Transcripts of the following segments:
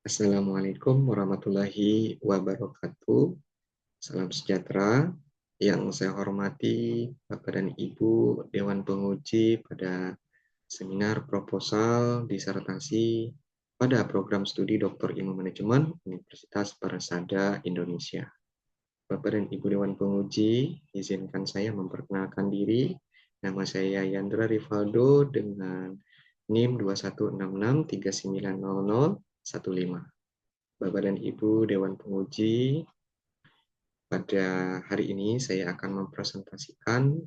Assalamualaikum warahmatullahi wabarakatuh. Salam sejahtera. Yang saya hormati Bapak dan Ibu Dewan Penguji pada seminar proposal disertasi pada program studi Dr. Ilmu Manajemen Universitas Persada Indonesia. Bapak dan Ibu Dewan Penguji, izinkan saya memperkenalkan diri. Nama saya Yandra Rivaldo dengan NIM 2166390015. Bapak dan Ibu Dewan Penguji, pada hari ini saya akan mempresentasikan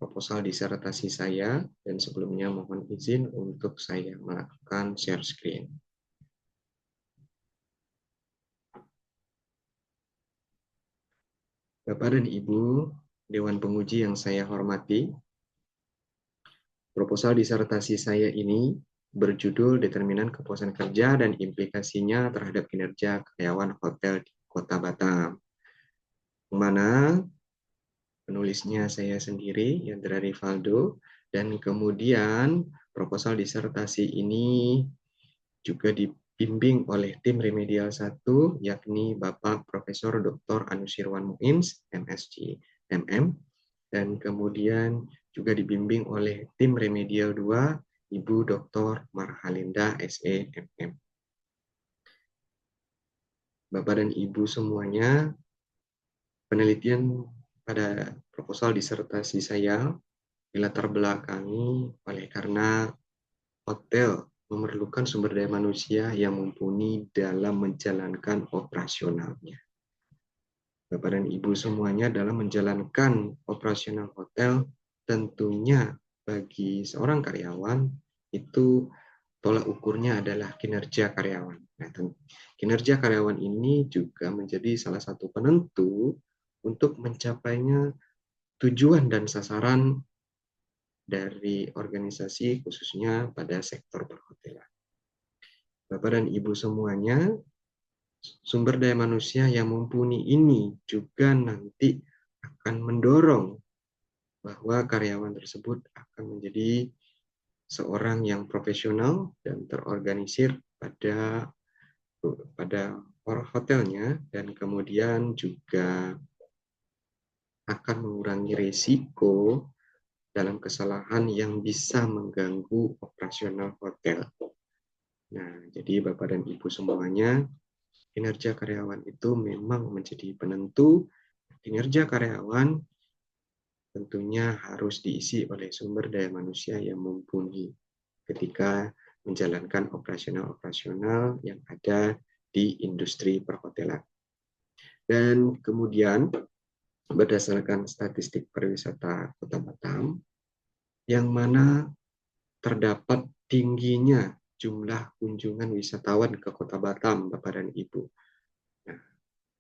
proposal disertasi saya, dan sebelumnya mohon izin untuk saya melakukan share screen. Bapak dan Ibu Dewan Penguji yang saya hormati, proposal disertasi saya ini berjudul Determinan Kepuasan Kerja dan Implikasinya Terhadap Kinerja Karyawan Hotel di Kota Batam. Yang mana penulisnya saya sendiri, Yandra Rivaldo, dan kemudian proposal disertasi ini juga dibimbing oleh tim Remedial 1, yakni Bapak Profesor Dr. Anusirwan Muins, MSc, MM, dan kemudian juga dibimbing oleh tim Remedial 2, Ibu Dr. Marhalinda, SE, MM. Bapak dan Ibu semuanya, penelitian pada proposal disertasi saya dilatar belakangi oleh karena hotel memerlukan sumber daya manusia yang mumpuni dalam menjalankan operasionalnya. Bapak dan Ibu semuanya, dalam menjalankan operasional hotel, tentunya bagi seorang karyawan itu tolak ukurnya adalah kinerja karyawan. Nah, kinerja karyawan ini juga menjadi salah satu penentu untuk mencapainya tujuan dan sasaran dari organisasi khususnya pada sektor perhotelan. Bapak dan Ibu semuanya, sumber daya manusia yang mumpuni ini juga nanti akan mendorong bahwa karyawan tersebut akan menjadi seorang yang profesional dan terorganisir pada hotelnya, dan kemudian juga akan mengurangi risiko dalam kesalahan yang bisa mengganggu operasional hotel. Nah, jadi Bapak dan Ibu semuanya, kinerja karyawan itu memang menjadi penentu. Kinerja karyawan tentunya harus diisi oleh sumber daya manusia yang mumpuni ketika menjalankan operasional-operasional yang ada di industri perhotelan. Dan kemudian berdasarkan statistik pariwisata Kota Batam, yang mana terdapat tingginya jumlah kunjungan wisatawan ke Kota Batam, Bapak dan Ibu. Nah,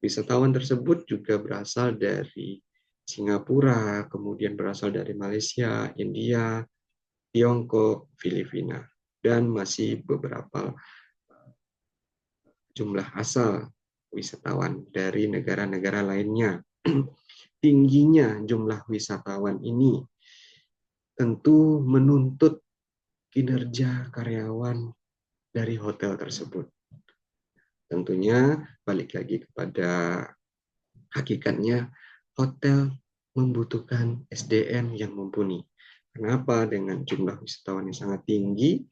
wisatawan tersebut juga berasal dari Singapura, kemudian berasal dari Malaysia, India, Tiongkok, Filipina, dan masih beberapa jumlah asal wisatawan dari negara-negara lainnya. Tingginya jumlah wisatawan ini tentu menuntut kinerja karyawan dari hotel tersebut. Tentunya balik lagi kepada hakikatnya, hotel membutuhkan SDM yang mumpuni. Kenapa? Dengan jumlah wisatawan yang sangat tinggi,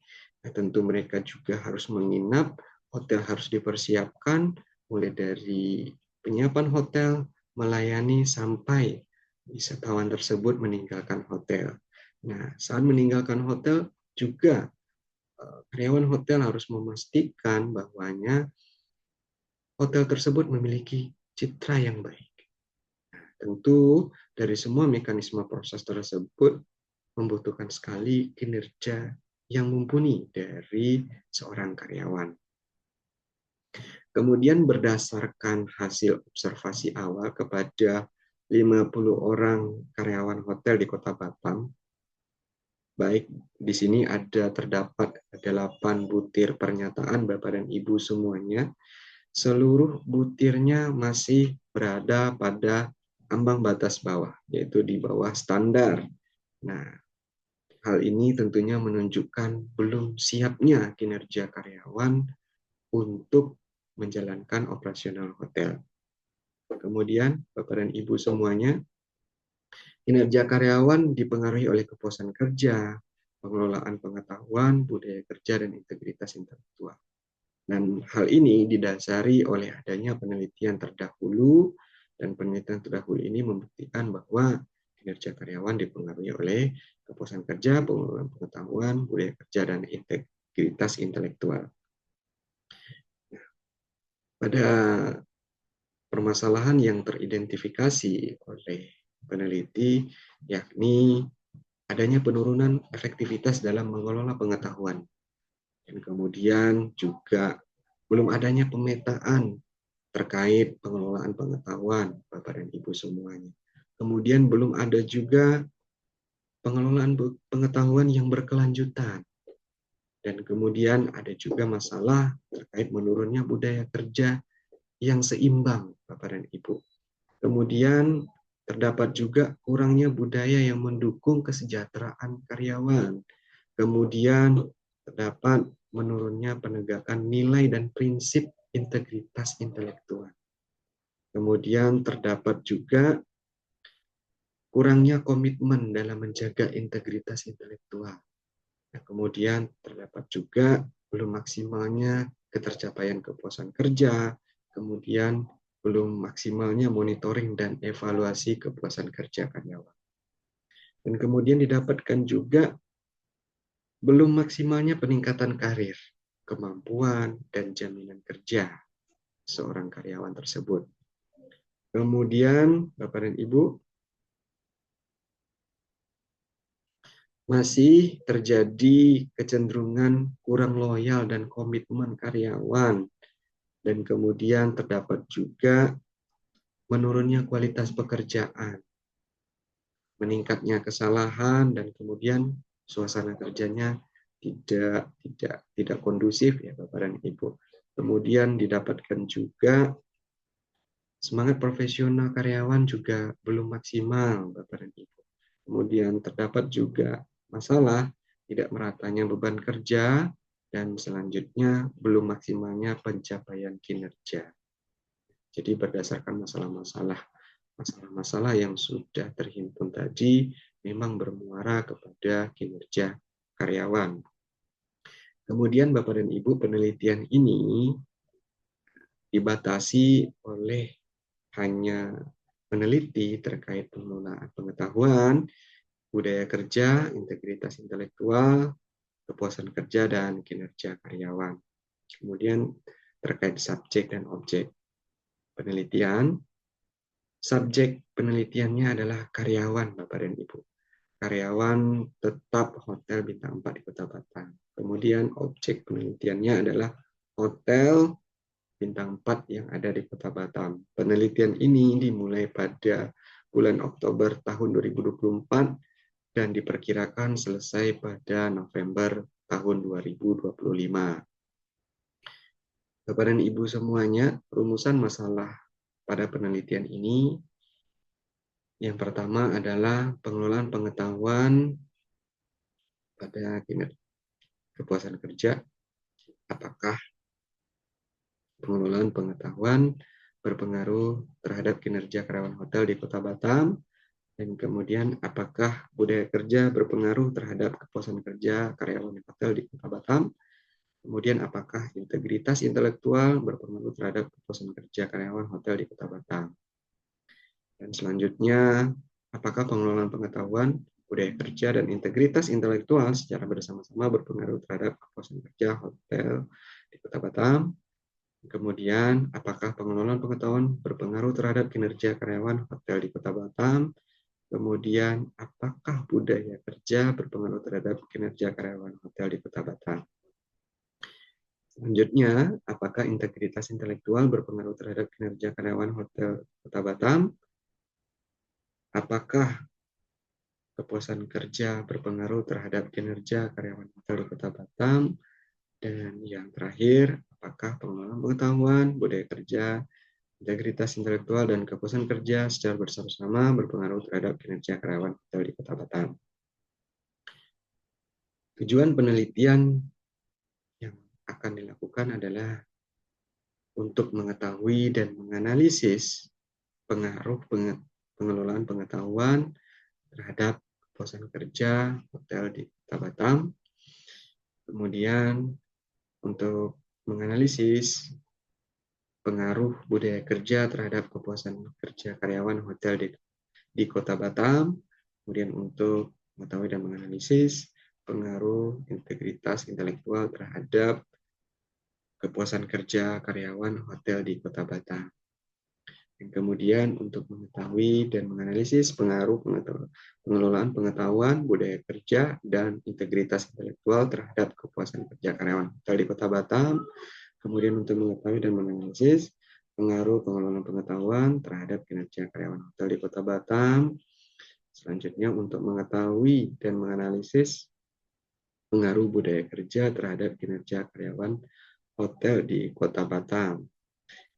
tentu mereka juga harus menginap, hotel harus dipersiapkan, mulai dari penyiapan hotel, melayani sampai wisatawan tersebut meninggalkan hotel. Nah, saat meninggalkan hotel juga karyawan hotel harus memastikan bahwanya hotel tersebut memiliki citra yang baik. Tentu dari semua mekanisme proses tersebut membutuhkan sekali kinerja yang mumpuni dari seorang karyawan. Kemudian berdasarkan hasil observasi awal kepada 50 orang karyawan hotel di Kota Batam, baik di sini terdapat 8 butir pernyataan Bapak dan Ibu semuanya, seluruh butirnya masih berada pada ambang batas bawah, yaitu di bawah standar. Nah, hal ini tentunya menunjukkan belum siapnya kinerja karyawan untuk menjalankan operasional hotel. Kemudian, Bapak dan Ibu semuanya, kinerja karyawan dipengaruhi oleh kepuasan kerja, pengelolaan pengetahuan, budaya kerja, dan integritas intelektual. Dan hal ini didasari oleh adanya penelitian terdahulu, dan penelitian terdahulu ini membuktikan bahwa kinerja karyawan dipengaruhi oleh kepuasan kerja, pengelolaan pengetahuan, budaya kerja, dan integritas intelektual. Pada permasalahan yang teridentifikasi oleh peneliti, yakni adanya penurunan efektivitas dalam mengelola pengetahuan. Dan kemudian juga belum adanya pemetaan terkait pengelolaan pengetahuan, Bapak dan Ibu semuanya. Kemudian belum ada juga pengelolaan pengetahuan yang berkelanjutan. Dan kemudian ada juga masalah terkait menurunnya budaya kerja yang seimbang, Bapak dan Ibu. Kemudian terdapat juga kurangnya budaya yang mendukung kesejahteraan karyawan. Kemudian terdapat menurunnya penegakan nilai dan prinsip integritas intelektual. Kemudian terdapat juga kurangnya komitmen dalam menjaga integritas intelektual. Nah, kemudian terdapat juga belum maksimalnya ketercapaian kepuasan kerja, kemudian belum maksimalnya monitoring dan evaluasi kepuasan kerja karyawan. Dan kemudian didapatkan juga belum maksimalnya peningkatan karir, kemampuan, dan jaminan kerja seorang karyawan tersebut. Kemudian, Bapak dan Ibu, masih terjadi kecenderungan kurang loyal dan komitmen karyawan. Dan kemudian terdapat juga menurunnya kualitas pekerjaan, meningkatnya kesalahan, dan kemudian suasana kerjanya tidak kondusif ya Bapak dan Ibu. Kemudian didapatkan juga semangat profesional karyawan juga belum maksimal Bapak dan Ibu. Kemudian terdapat juga masalah tidak meratanya beban kerja, dan selanjutnya belum maksimalnya pencapaian kinerja. Jadi berdasarkan masalah-masalah yang sudah terhimpun tadi memang bermuara kepada kinerja karyawan. Kemudian Bapak dan Ibu, penelitian ini dibatasi oleh hanya meneliti terkait pengelolaan pengetahuan, budaya kerja, integritas intelektual, kepuasan kerja, dan kinerja karyawan. Kemudian terkait subjek dan objek penelitian, subjek penelitiannya adalah karyawan, Bapak dan Ibu. Karyawan tetap Hotel Bintang 4 di Kota Batam. Kemudian objek penelitiannya adalah Hotel Bintang 4 yang ada di Kota Batam. Penelitian ini dimulai pada bulan Oktober tahun 2024 dan diperkirakan selesai pada November tahun 2025. Bapak dan Ibu semuanya, rumusan masalah pada penelitian ini yang pertama adalah pengelolaan pengetahuan pada kinerja kepuasan kerja. Apakah pengelolaan pengetahuan berpengaruh terhadap kinerja karyawan hotel di Kota Batam? Dan kemudian apakah budaya kerja berpengaruh terhadap kepuasan kerja karyawan hotel di Kota Batam? Kemudian apakah integritas intelektual berpengaruh terhadap kepuasan kerja karyawan hotel di Kota Batam? Dan selanjutnya, apakah pengelolaan pengetahuan, budaya kerja, dan integritas intelektual secara bersama-sama berpengaruh terhadap kepuasan kerja hotel di Kota Batam? Kemudian, apakah pengelolaan pengetahuan berpengaruh terhadap kinerja karyawan hotel di Kota Batam? Kemudian, apakah budaya kerja berpengaruh terhadap kinerja karyawan hotel di Kota Batam? Selanjutnya, apakah integritas intelektual berpengaruh terhadap kinerja karyawan hotel Kota Batam? Apakah kepuasan kerja berpengaruh terhadap kinerja karyawan hotel di Kota Batam? Dan yang terakhir, apakah pengelolaan pengetahuan, budaya kerja, integritas intelektual, dan kepuasan kerja secara bersama-sama berpengaruh terhadap kinerja karyawan hotel di Kota Batam? Tujuan penelitian yang akan dilakukan adalah untuk mengetahui dan menganalisis pengaruh pengelolaan pengetahuan terhadap kepuasan kerja hotel di Kota Batam. Kemudian untuk menganalisis pengaruh budaya kerja terhadap kepuasan kerja karyawan hotel di Kota Batam. Kemudian untuk mengetahui dan menganalisis pengaruh integritas intelektual terhadap kepuasan kerja karyawan hotel di Kota Batam. Dan kemudian untuk mengetahui dan menganalisis pengaruh pengelolaan pengetahuan, budaya kerja, dan integritas intelektual terhadap kepuasan kerja karyawan hotel di Kota Batam. Kemudian untuk mengetahui dan menganalisis pengaruh pengelolaan pengetahuan terhadap kinerja karyawan hotel di Kota Batam. Selanjutnya untuk mengetahui dan menganalisis pengaruh budaya kerja terhadap kinerja karyawan hotel di Kota Batam.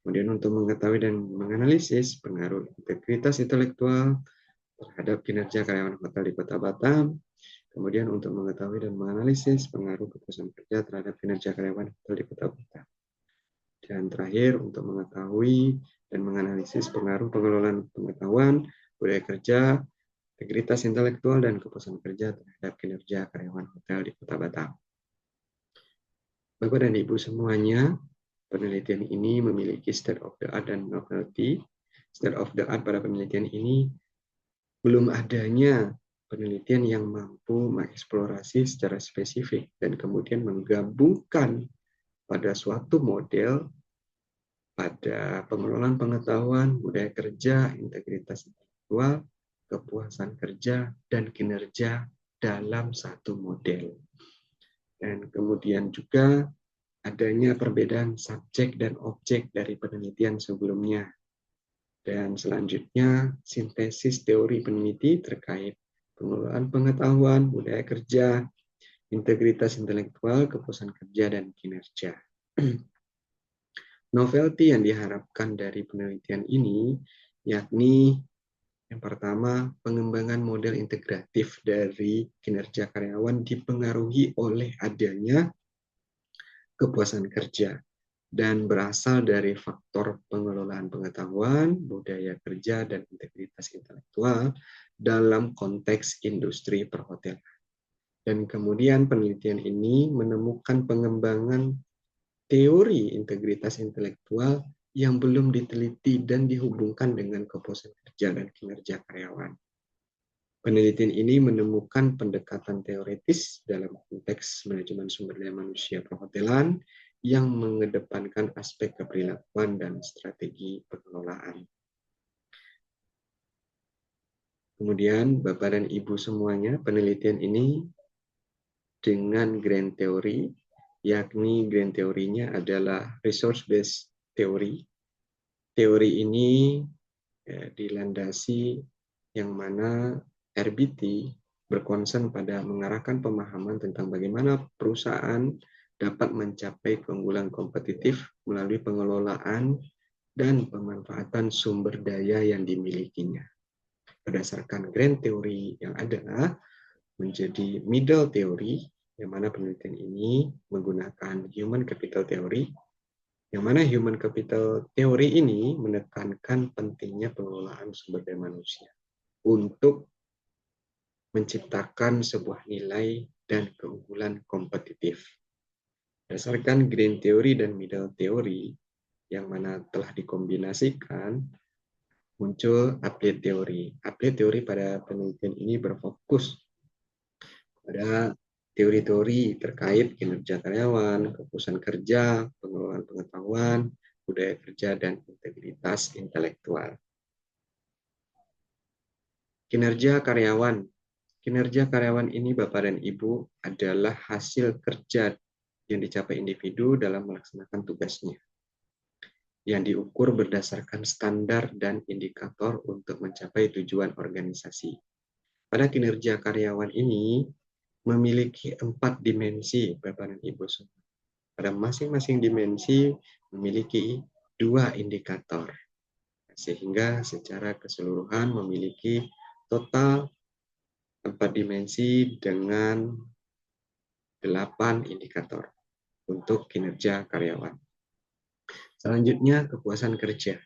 Kemudian untuk mengetahui dan menganalisis pengaruh integritas intelektual terhadap kinerja karyawan hotel di Kota Batam. Kemudian untuk mengetahui dan menganalisis pengaruh kepuasan kerja terhadap kinerja karyawan hotel di Kota Batam. Dan terakhir untuk mengetahui dan menganalisis pengaruh pengelolaan pengetahuan, budaya kerja, integritas intelektual, dan kepuasan kerja terhadap kinerja karyawan hotel di Kota Batam. Bapak dan Ibu semuanya, penelitian ini memiliki state of the art dan novelty. State of the art pada penelitian ini belum adanya penelitian yang mampu mengeksplorasi secara spesifik dan kemudian menggabungkan pada suatu model pada pengelolaan pengetahuan, budaya kerja, integritas intelektual, kepuasan kerja, dan kinerja dalam satu model. Dan kemudian juga adanya perbedaan subjek dan objek dari penelitian sebelumnya. Dan selanjutnya, sintesis teori peneliti terkait pengelolaan pengetahuan, budaya kerja, integritas intelektual, kepuasan kerja, dan kinerja. Novelty yang diharapkan dari penelitian ini yakni yang pertama, pengembangan model integratif dari kinerja karyawan dipengaruhi oleh adanya kepuasan kerja dan berasal dari faktor pengelolaan pengetahuan, budaya kerja, dan integritas intelektual dalam konteks industri perhotelan. Dan kemudian penelitian ini menemukan pengembangan teori integritas intelektual yang belum diteliti dan dihubungkan dengan kepuasan kerja dan kinerja karyawan. Penelitian ini menemukan pendekatan teoretis dalam konteks manajemen sumber daya manusia perhotelan yang mengedepankan aspek keperilakuan dan strategi pengelolaan. Kemudian, Bapak dan Ibu semuanya, penelitian ini dengan grand theory, yakni grand teorinya adalah resource-based theory. Teori ini dilandasi yang mana RBT berkonsen pada mengarahkan pemahaman tentang bagaimana perusahaan dapat mencapai keunggulan kompetitif melalui pengelolaan dan pemanfaatan sumber daya yang dimilikinya. Berdasarkan grand theory yang ada, menjadi middle theory, yang mana penelitian ini menggunakan human capital theory, yang mana human capital theory ini menekankan pentingnya pengelolaan sumber daya manusia untuk menciptakan sebuah nilai dan keunggulan kompetitif. Berdasarkan green theory dan middle theory, yang mana telah dikombinasikan, muncul applied theory. Applied theory pada penelitian ini berfokus pada teori-teori terkait kinerja karyawan, kepuasan kerja, pengelolaan pengetahuan, budaya kerja, dan integritas intelektual. Kinerja karyawan. Kinerja karyawan ini, Bapak dan Ibu, adalah hasil kerja yang dicapai individu dalam melaksanakan tugasnya, yang diukur berdasarkan standar dan indikator untuk mencapai tujuan organisasi. Pada kinerja karyawan ini memiliki 4 dimensi, Bapak dan Ibu semua. Pada masing-masing dimensi memiliki 2 indikator, sehingga secara keseluruhan memiliki total 4 dimensi dengan 8 indikator untuk kinerja karyawan. Selanjutnya, kepuasan kerja.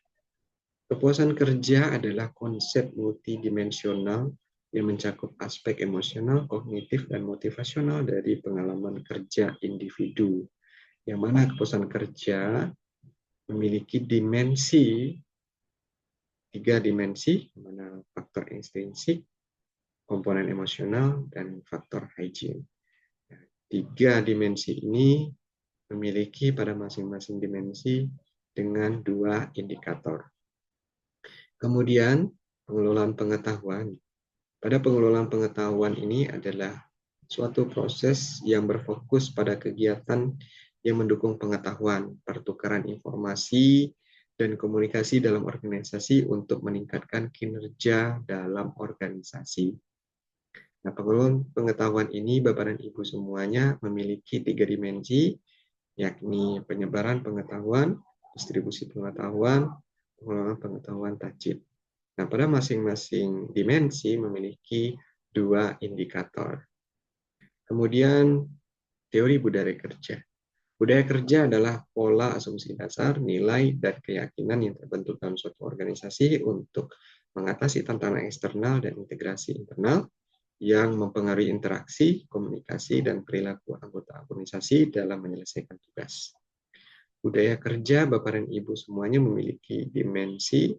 Kepuasan kerja adalah konsep multidimensional yang mencakup aspek emosional, kognitif, dan motivasional dari pengalaman kerja individu. Yang mana kepuasan kerja memiliki tiga dimensi, mana faktor intrinsik, komponen emosional, dan faktor hygiene. Tiga dimensi ini memiliki pada masing-masing dimensi dengan dua indikator. Kemudian, pengelolaan pengetahuan. Pada pengelolaan pengetahuan ini adalah suatu proses yang berfokus pada kegiatan yang mendukung pengetahuan, pertukaran informasi, dan komunikasi dalam organisasi untuk meningkatkan kinerja dalam organisasi. Nah, pengelolaan pengetahuan ini, Bapak dan Ibu semuanya memiliki tiga dimensi, yakni penyebaran pengetahuan, distribusi pengetahuan, pengelolaan pengetahuan tajid. Nah, pada masing-masing dimensi memiliki dua indikator. Kemudian, teori budaya kerja. Budaya kerja adalah pola asumsi dasar, nilai, dan keyakinan yang terbentuk dalam suatu organisasi untuk mengatasi tantangan eksternal dan integrasi internal yang mempengaruhi interaksi, komunikasi, dan perilaku anggota organisasi dalam menyelesaikan tugas. Budaya kerja, Bapak dan Ibu semuanya memiliki dimensi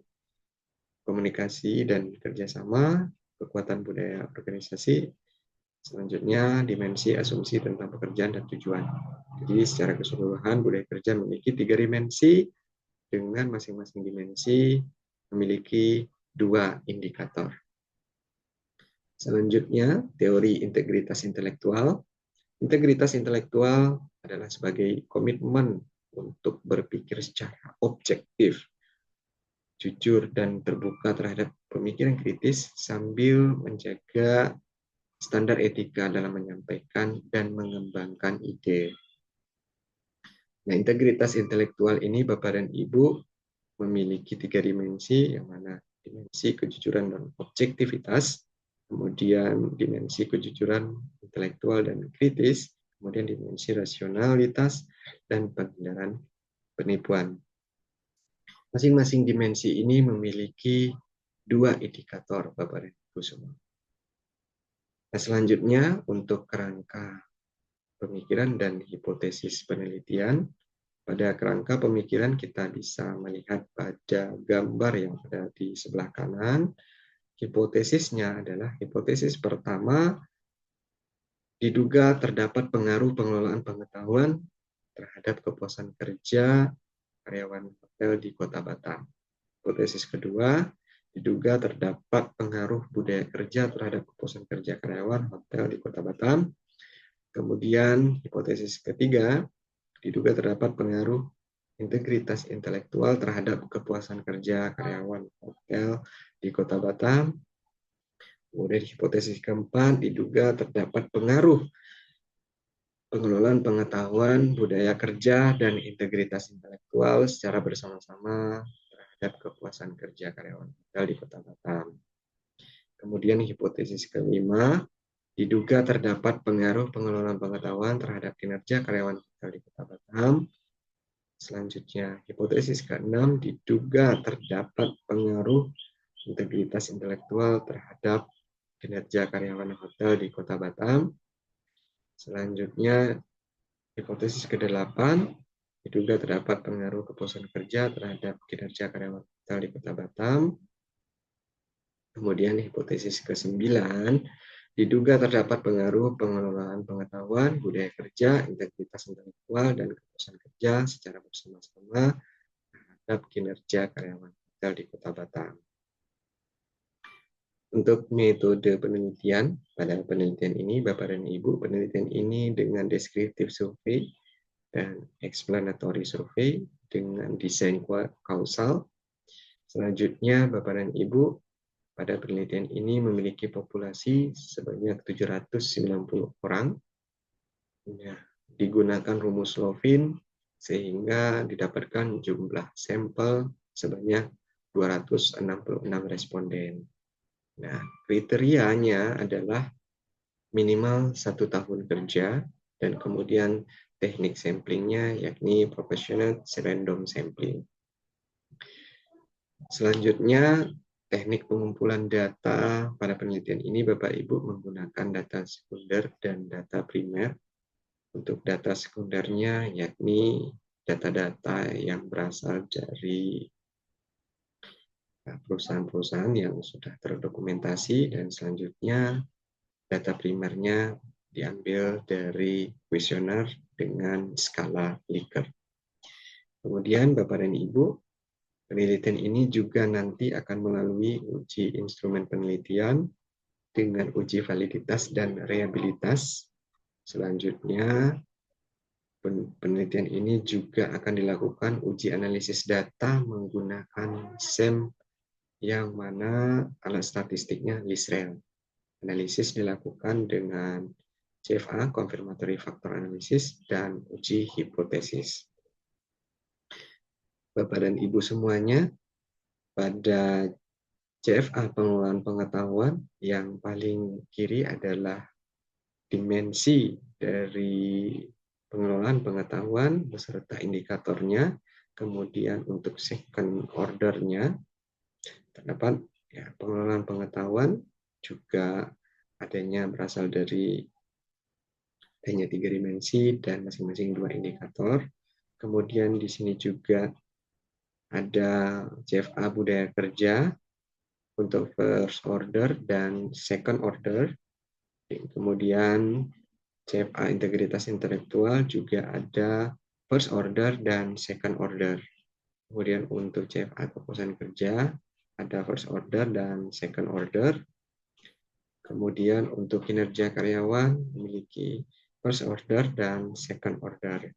komunikasi dan kerjasama, kekuatan budaya organisasi. Selanjutnya, dimensi asumsi tentang pekerjaan dan tujuan. Jadi, secara keseluruhan, budaya kerja memiliki tiga dimensi, dengan masing-masing dimensi memiliki dua indikator. Selanjutnya, teori integritas intelektual. Integritas intelektual adalah sebagai komitmen untuk berpikir secara objektif, jujur, dan terbuka terhadap pemikiran kritis sambil menjaga standar etika dalam menyampaikan dan mengembangkan ide. Nah, integritas intelektual ini, Bapak dan Ibu, memiliki tiga dimensi, yang mana dimensi kejujuran dan objektivitas, kemudian dimensi kejujuran intelektual dan kritis, kemudian dimensi rasionalitas dan penghindaran penipuan. Masing-masing dimensi ini memiliki dua indikator, Bapak dan Ibu semua. Nah, selanjutnya untuk kerangka pemikiran dan hipotesis penelitian. Pada kerangka pemikiran kita bisa melihat pada gambar yang ada di sebelah kanan. Hipotesisnya adalah hipotesis pertama, diduga terdapat pengaruh pengelolaan pengetahuan terhadap kepuasan kerja karyawan hotel di Kota Batam. Hipotesis kedua, diduga terdapat pengaruh budaya kerja terhadap kepuasan kerja karyawan hotel di Kota Batam. Kemudian hipotesis ketiga, diduga terdapat pengaruh integritas intelektual terhadap kepuasan kerja karyawan hotel di Kota Batam. Kemudian hipotesis keempat, diduga terdapat pengaruh pengelolaan pengetahuan, budaya kerja, dan integritas intelektual secara bersama-sama terhadap kepuasan kerja karyawan hotel di Kota Batam. Kemudian hipotesis kelima, diduga terdapat pengaruh pengelolaan pengetahuan terhadap kinerja karyawan hotel di Kota Batam. Selanjutnya, hipotesis keenam, diduga terdapat pengaruh integritas intelektual terhadap kinerja karyawan hotel di Kota Batam. Selanjutnya, hipotesis kedelapan, diduga terdapat pengaruh kepuasan kerja terhadap kinerja karyawan hotel di Kota Batam. Kemudian hipotesis ke-9, diduga terdapat pengaruh pengelolaan pengetahuan, budaya kerja, integritas intelektual, dan kepuasan kerja secara bersama-sama terhadap kinerja karyawan hotel di Kota Batam. Untuk metode penelitian, pada penelitian ini, Bapak dan Ibu, penelitian ini dengan deskriptif survei dan explanatory survei dengan desain kausal. Selanjutnya, Bapak dan Ibu, pada penelitian ini memiliki populasi sebanyak 790 orang. Ya, digunakan rumus Lovin sehingga didapatkan jumlah sampel sebanyak 266 responden. Nah, kriterianya adalah minimal 1 tahun kerja dan kemudian teknik samplingnya, yakni proportionate random sampling. Selanjutnya, teknik pengumpulan data pada penelitian ini Bapak Ibu menggunakan data sekunder dan data primer. Untuk data sekundernya yakni data-data yang berasal dari perusahaan-perusahaan yang sudah terdokumentasi, dan selanjutnya data primernya diambil dari kuesioner dengan skala Likert. Kemudian Bapak dan Ibu, penelitian ini juga nanti akan melalui uji instrumen penelitian dengan uji validitas dan reliabilitas. Selanjutnya, penelitian ini juga akan dilakukan uji analisis data menggunakan SEM, yang mana alat statistiknya LISREL. Analisis dilakukan dengan CFA, Confirmatory Factor Analysis, dan uji hipotesis. Bapak dan Ibu semuanya, pada CFA pengelolaan pengetahuan, yang paling kiri adalah dimensi dari pengelolaan pengetahuan beserta indikatornya. Kemudian untuk second order-nya terdapat pengelolaan pengetahuan juga adanya berasal dari hanya 3 dimensi dan masing-masing 2 indikator. Kemudian di sini juga ada CFA budaya kerja untuk first order dan second order. Kemudian CFA integritas intelektual juga ada first order dan second order. Kemudian untuk CFA kepuasan kerja ada first order dan second order. Kemudian untuk kinerja karyawan memiliki first order dan second order.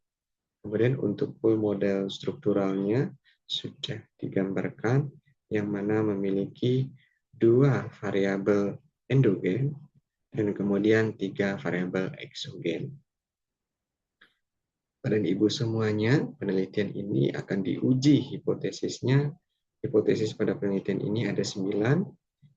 Kemudian untuk full model strukturalnya sudah digambarkan, yang mana memiliki 2 variabel endogen dan kemudian 3 variabel eksogen. Bapak dan Ibu semuanya, penelitian ini akan diuji hipotesisnya. Hipotesis pada penelitian ini ada 9,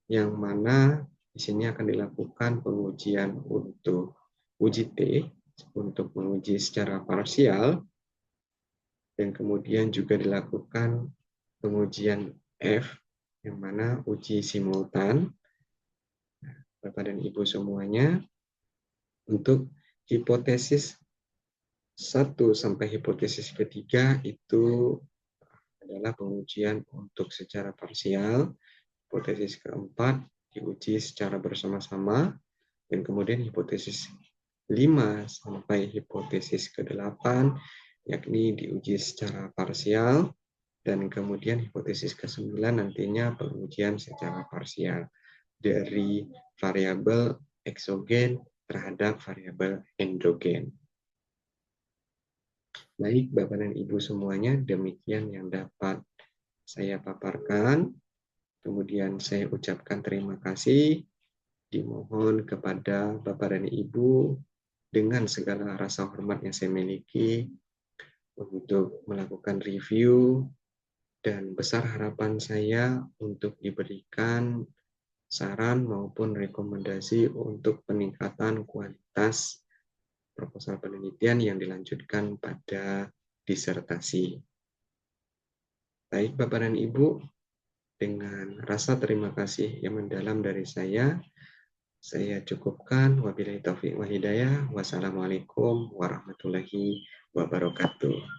yang mana di sini akan dilakukan pengujian untuk uji T, untuk menguji secara parsial, dan kemudian juga dilakukan pengujian F, yang mana uji simultan. Bapak dan Ibu semuanya, untuk hipotesis 1 sampai hipotesis ketiga itu adalah pengujian untuk secara parsial. Hipotesis keempat diuji secara bersama-sama, dan kemudian hipotesis 5 sampai hipotesis ke-8 yakni diuji secara parsial, dan kemudian hipotesis ke-9 nantinya pengujian secara parsial dari variabel eksogen terhadap variabel endogen. Baik, Bapak dan Ibu semuanya, demikian yang dapat saya paparkan. Kemudian saya ucapkan terima kasih. Dimohon kepada Bapak dan Ibu dengan segala rasa hormat yang saya miliki untuk melakukan review, dan besar harapan saya untuk diberikan saran maupun rekomendasi untuk peningkatan kualitas proposal penelitian yang dilanjutkan pada disertasi. Baik Bapak dan Ibu, dengan rasa terima kasih yang mendalam dari saya cukupkan. Wabillahi taufiq wal hidayah. Wassalamualaikum warahmatullahi wabarakatuh.